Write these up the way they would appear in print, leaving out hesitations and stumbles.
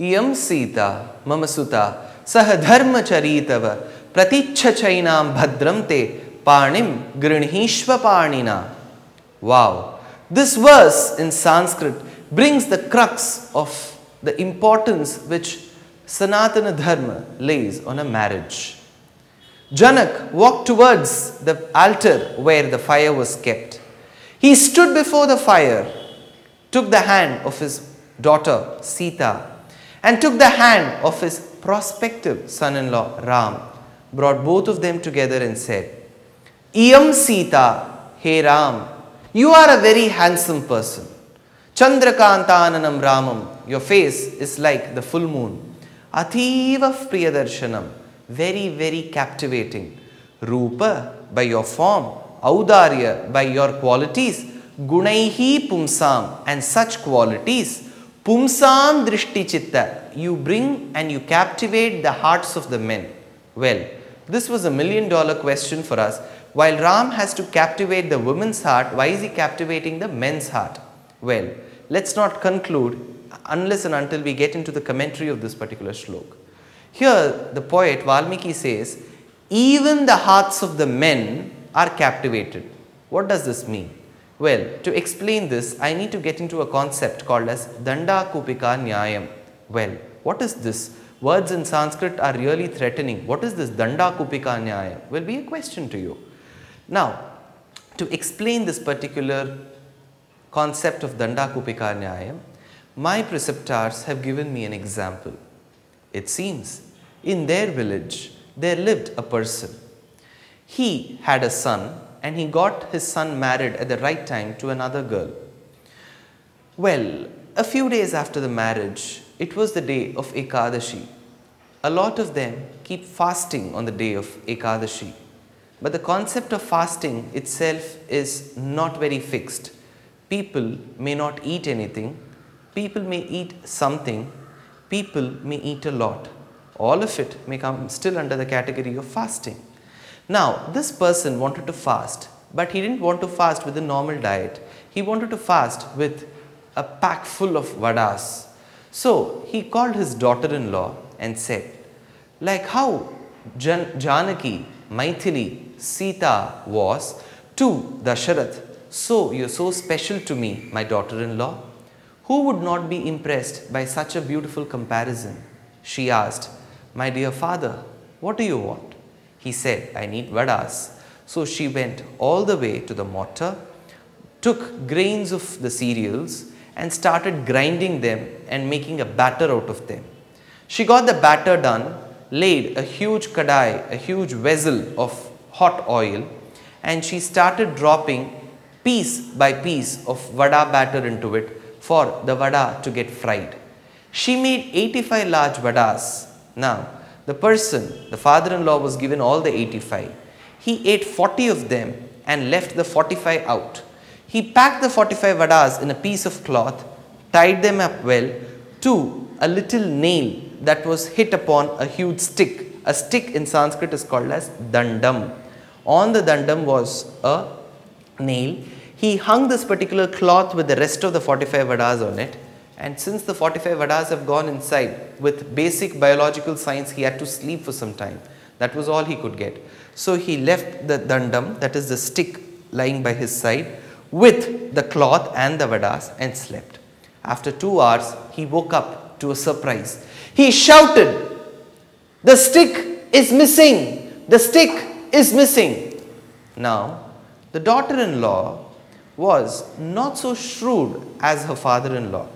Iyam Sita Mamasuta Saha Dharma Charitava Praticha Chainam Bhadramte Parnim Grinhishva Parnina. Wow! This verse in Sanskrit brings the crux of the importance which Sanatana Dharma lays on a marriage. Janak walked towards the altar where the fire was kept. He stood before the fire, took the hand of his daughter Sita and took the hand of his prospective son-in-law Ram, brought both of them together and said, Iyam Sita, hey Ram, you are a very handsome person. Chandrakantananam Ramam, your face is like the full moon. Athiva Priyadarshanam, very, very captivating. Rupa, by your form. Audarya, by your qualities. Gunaihi Pumsam, and such qualities. Pumsam Drishti Chitta, you bring and you captivate the hearts of the men. Well, this was $1 million question for us. While Ram has to captivate the woman's heart, why is he captivating the men's heart? Well, let's not conclude unless and until we get into the commentary of this particular shlok. Here, the poet Valmiki says, even the hearts of the men are captivated. What does this mean? Well, to explain this, I need to get into a concept called as Danda Kupika Nyayam. Well, what is this? Words in Sanskrit are really threatening. What is this Danda Kupika Nyayam? Will be a question to you. Now, to explain this particular concept of Danda Kupika Nyayam, my preceptors have given me an example. It seems in their village there lived a person. He had a son and he got his son married at the right time to another girl. Well, a few days after the marriage, it was the day of Ekadashi. A lot of them keep fasting on the day of Ekadashi. But the concept of fasting itself is not very fixed. People may not eat anything. People may eat something. People may eat a lot. All of it may come still under the category of fasting. Now, this person wanted to fast, but he didn't want to fast with a normal diet. He wanted to fast with a pack full of vadas. So, he called his daughter-in-law and said, like how Janaki, Maithili, Sita was to Dasharath, so you're so special to me, my daughter-in-law. Who would not be impressed by such a beautiful comparison? She asked, my dear father, what do you want? He said, I need vadas. So she went all the way to the mortar, took grains of the cereals and started grinding them and making a batter out of them. She got the batter done, laid a huge kadai, a huge vessel of hot oil, and she started dropping piece by piece of vada batter into it for the vada to get fried. She made 85 large vadas. Now, the person, the father-in-law, was given all the 85. He ate 40 of them and left the 45 out. He packed the 45 vadas in a piece of cloth, tied them up well to a little nail that was hit upon a huge stick. A stick in Sanskrit is called as dandam. On the dandam was a nail. He hung this particular cloth with the rest of the 45 vadas on it. And since the 45 vadas have gone inside, with basic biological science, he had to sleep for some time. That was all he could get. So he left the dandam, that is the stick lying by his side, with the cloth and the vadas and slept. After 2 hours, he woke up to a surprise. He shouted, the stick is missing! The stick is missing! Now, the daughter-in-law was not so shrewd as her father-in-law.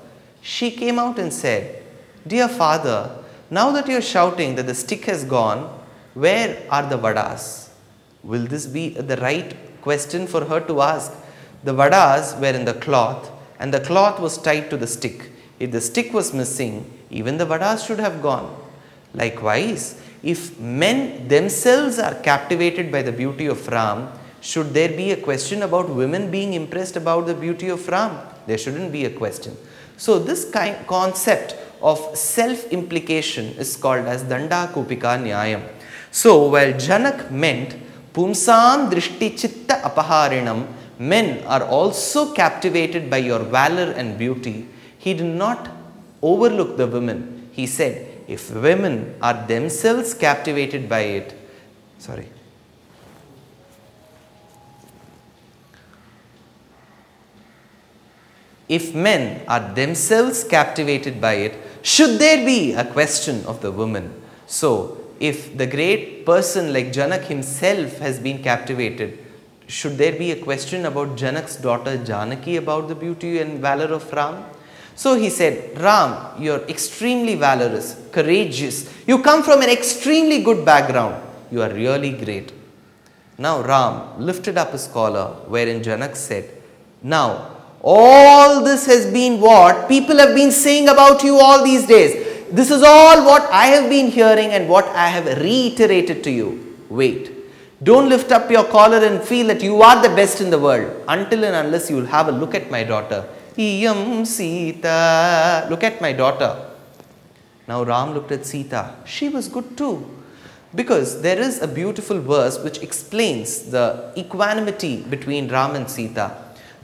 She came out and said, dear father, now that you are shouting that the stick has gone, where are the vadas? Will this be the right question for her to ask? The vadas were in the cloth and the cloth was tied to the stick. If the stick was missing, even the vadas should have gone. Likewise, if men themselves are captivated by the beauty of Ram, should there be a question about women being impressed about the beauty of Ram? There shouldn't be a question. So this concept of self-implication is called as Danda Kupika Nyayam. So while Janak meant Pumsam Drishti Chitta Apaharinam, men are also captivated by your valor and beauty, he did not overlook the women. he said, if women are themselves captivated by it, if men are themselves captivated by it, should there be a question of the woman? So, if the great person like Janak himself has been captivated, should there be a question about Janak's daughter Janaki about the beauty and valor of Ram? So he said, Ram, you are extremely valorous, courageous. You come from an extremely good background. You are really great. Now Ram lifted up his collar, wherein Janak said, now all this has been what people have been saying about you all these days. This is all what I have been hearing and what I have reiterated to you. Wait. Don't lift up your collar and feel that you are the best in the world until and unless you will have a look at my daughter. Iyam Sita. Look at my daughter. Now Ram looked at Sita. She was good too. Because there is a beautiful verse which explains the equanimity between Ram and Sita.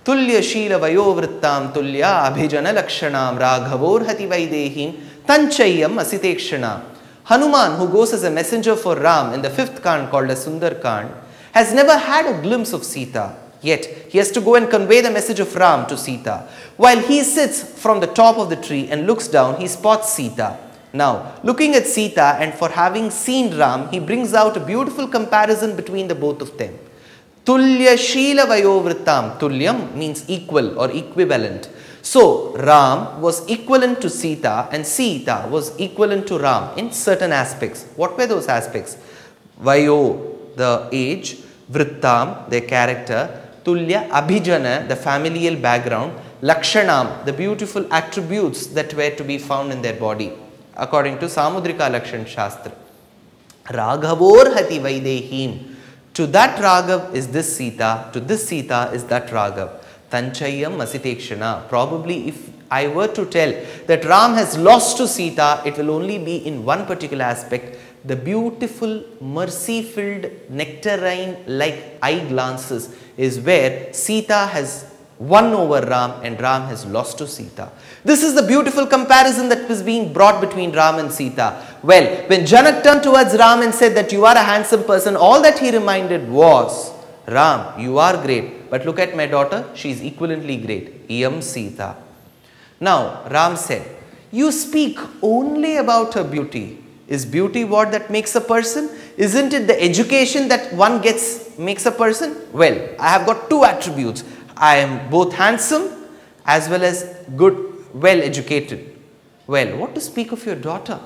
Tulya Shila Vayovrittam Tulya Abhijana Lakshanam Raghavor Hati Vaidehim Tanchayam Asitekshana. Hanuman, who goes as a messenger for Ram in the 5th Kand called as Sundar Kand, has never had a glimpse of Sita. Yet, he has to go and convey the message of Ram to Sita. While he sits from the top of the tree and looks down, he spots Sita. Now, looking at Sita and for having seen Ram, he brings out a beautiful comparison between the both of them. Tulya Shila Vayovrittam. Tulyam means equal or equivalent. So, Ram was equivalent to Sita and Sita was equivalent to Ram in certain aspects. What were those aspects? Vayo, the age, Vrittam, their character, Tulya, Abhijana, the familial background, Lakshanam, the beautiful attributes that were to be found in their body, according to Samudrika Lakshan Shastra. Raghavor Hati Vaidehim. To that Raghav is this Sita, to this Sita is that Raghav. Tanchayam Asitekshana. Probably if I were to tell that Ram has lost to Sita, it will only be in one particular aspect. The beautiful, mercy-filled, nectarine-like eye glances is where Sita has won over Ram and Ram has lost to Sita. This is the beautiful comparison that was being brought between Ram and Sita. Well, when Janak turned towards Ram and said that you are a handsome person, all that he reminded was, Ram, you are great, but look at my daughter, she is equivalently great. Iyam Sita. Now, Ram said, you speak only about her beauty. Is beauty what that makes a person? Isn't it the education that one gets makes a person? Well, I have got two attributes. I am both handsome as well as good, well educated. Well, what to speak of your daughter?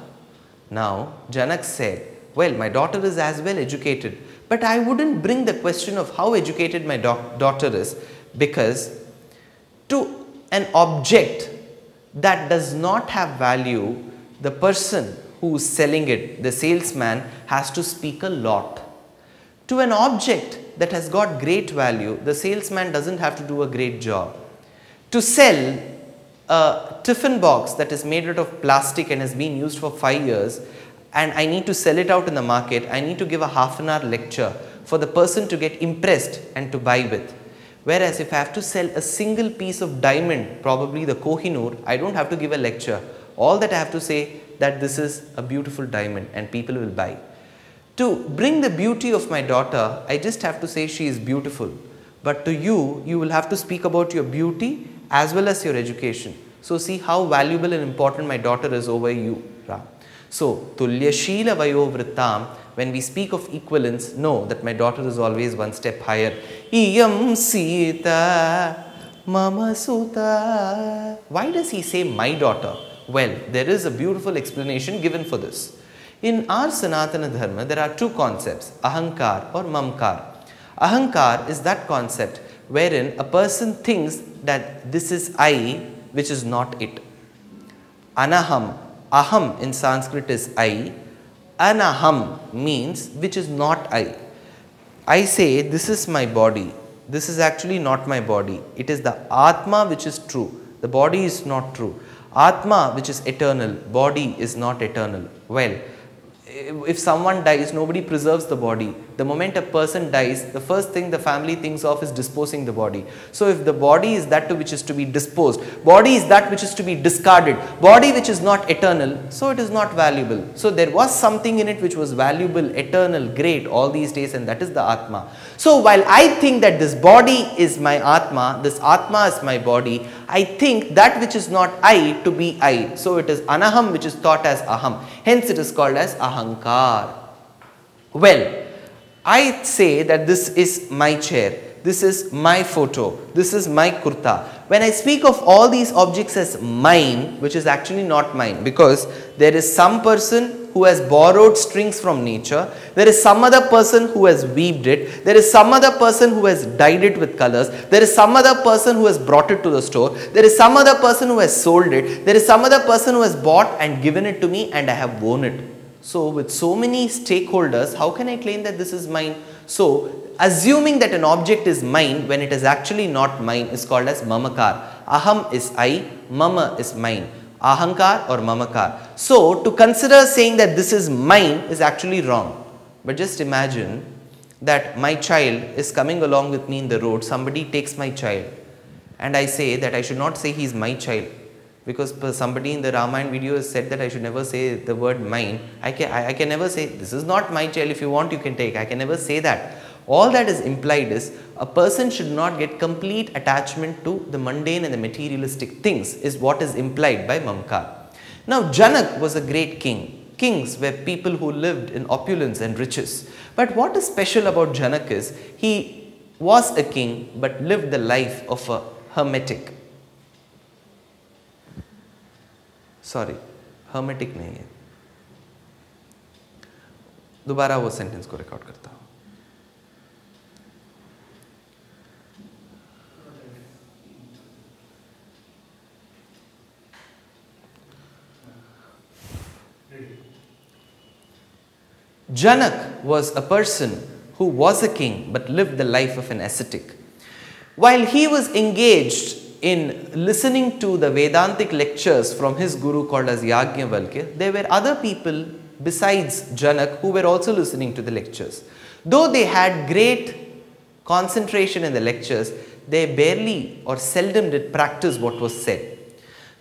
Now, Janak said, well, my daughter is as well educated. But I wouldn't bring the question of how educated my daughter is, because to an object that does not have value, the person who is selling it, the salesman, has to speak a lot. To an object that has got great value, the salesman doesn't have to do a great job. To sell a tiffin box that is made out of plastic and has been used for 5 years, and I need to sell it out in the market, I need to give a half-an-hour lecture for the person to get impressed and to buy with. Whereas if I have to sell a single piece of diamond, probably the Kohinoor, I don't have to give a lecture. All that I have to say that this is a beautiful diamond and people will buy. To bring the beauty of my daughter, I just have to say she is beautiful. But to you, you will have to speak about your beauty as well as your education. So see how valuable and important my daughter is over you, Ram. So, Tulya Shila Vayo Vrittam, when we speak of equivalence, know that my daughter is always one step higher. Iyam Sita Mama Suta. Why does he say my daughter? Well, there is a beautiful explanation given for this. In our Sanatana Dharma, there are two concepts, Ahankar or Mamkar. Ahankar is that concept wherein a person thinks that this is I, which is not it. Anaham. Aham in Sanskrit is I. Anaham means which is not I. I say this is my body. This is actually not my body. It is the Atma which is true. The body is not true. Atma which is eternal. Body is not eternal. Well, if someone dies, nobody preserves the body. The moment a person dies, the first thing the family thinks of is disposing the body. So if the body is that which is to be disposed, body is that which is to be discarded, body which is not eternal, so it is not valuable. So there was something in it which was valuable, eternal, great all these days, and that is the Atma. So while I think that this body is my Atma, this Atma is my body, I think that which is not I to be I. So it is Anaham which is thought as Aham. Hence it is called as Ahankar. Well, I say that this is my chair, this is my photo, this is my kurta. When I speak of all these objects as mine, which is actually not mine, because there is some person who has borrowed strings from nature, there is some other person who has weaved it, there is some other person who has dyed it with colors, there is some other person who has brought it to the store, there is some other person who has sold it, there is some other person who has bought and given it to me and I have worn it. So with so many stakeholders, how can I claim that this is mine? So assuming that an object is mine when it is actually not mine is called as mamakar. Aham is I, mama is mine. Ahankar or mamakar. So to consider saying that this is mine is actually wrong. But just imagine that my child is coming along with me in the road, somebody takes my child and I say that I should not say he is my child. Because somebody in the Ramayana video has said that I should never say the word mine. I can never say this is not my child, if you want you can take. I can never say that. All that is implied is a person should not get complete attachment to the mundane and the materialistic things is what is implied by Mamkar. Now Janak was a great king. Kings were people who lived in opulence and riches. But what is special about Janak is he was a king but lived the life of a hermetic. Sorry hermetic नहीं है. दोबारा वो sentence को record करता हूँ. Janak was a person who was a king but lived the life of an ascetic. While he was engaged in listening to the Vedantic lectures from his guru called as Yajnavalkya, there were other people besides Janak who were also listening to the lectures. Though they had great concentration in the lectures, they barely or seldom did practice what was said.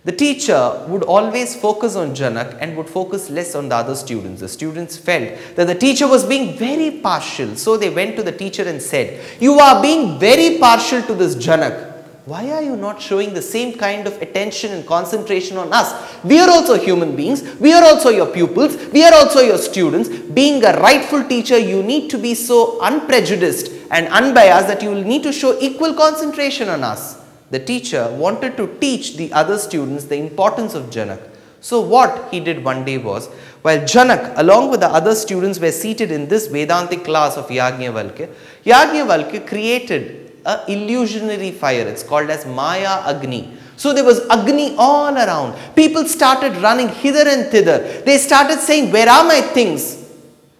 The teacher would always focus on Janak and would focus less on the other students. The students felt that the teacher was being very partial. So they went to the teacher and said, "You are being very partial to this Janak. Why are you not showing the same kind of attention and concentration on us? We are also human beings. We are also your pupils. We are also your students. Being a rightful teacher, you need to be so unprejudiced and unbiased that you will need to show equal concentration on us." The teacher wanted to teach the other students the importance of Janak. So what he did one day was, while Janak along with the other students were seated in this Vedantic class of Yajnavalkya, Yajnavalkya created an illusionary fire. It's called as Maya Agni. So there was Agni all around. People started running hither and thither. They started saying, "Where are my things?"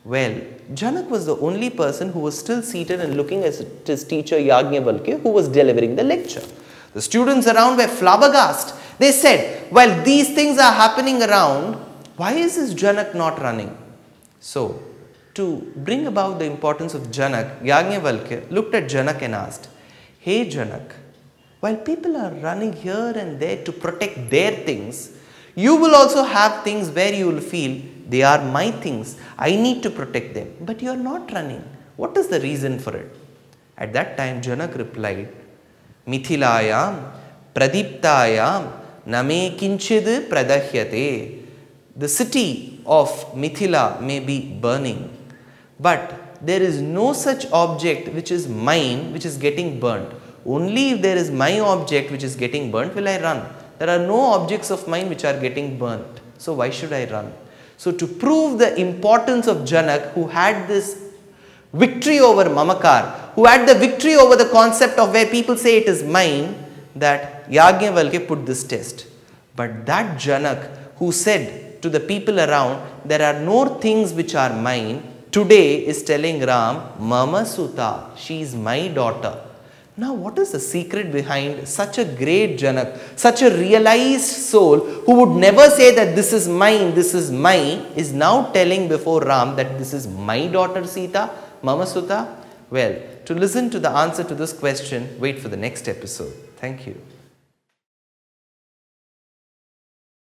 Well, Janak was the only person who was still seated and looking at his teacher Yajnavalkya, who was delivering the lecture. The students around were flabbergasted. They said, "While these things are happening around, why is this Janak not running?" So, to bring about the importance of Janak, Yajnavalkya looked at Janak and asked, "Hey Janak, while people are running here and there to protect their things, you will also have things where you will feel, they are my things, I need to protect them, but you are not running. What is the reason for it?" At that time, Janak replied, "Mithilayam pradiptayam name kinchid pradahyate." The city of Mithila may be burning, but there is no such object which is mine which is getting burnt. Only if there is my object which is getting burnt will I run. There are no objects of mine which are getting burnt. So why should I run? So to prove the importance of Janak, who had this victory over Mamakar, who had the victory over the concept of where people say it is mine, that Yajnavalkya put this test. But that Janak who said to the people around, "There are no things which are mine," today is telling Ram, "Mama Suta, she is my daughter." Now what is the secret behind such a great Janak, such a realized soul who would never say that this is mine, this is mine, is now telling before Ram that this is my daughter Sita, Mama Sutta? Well, to listen to the answer to this question, wait for the next episode. Thank you.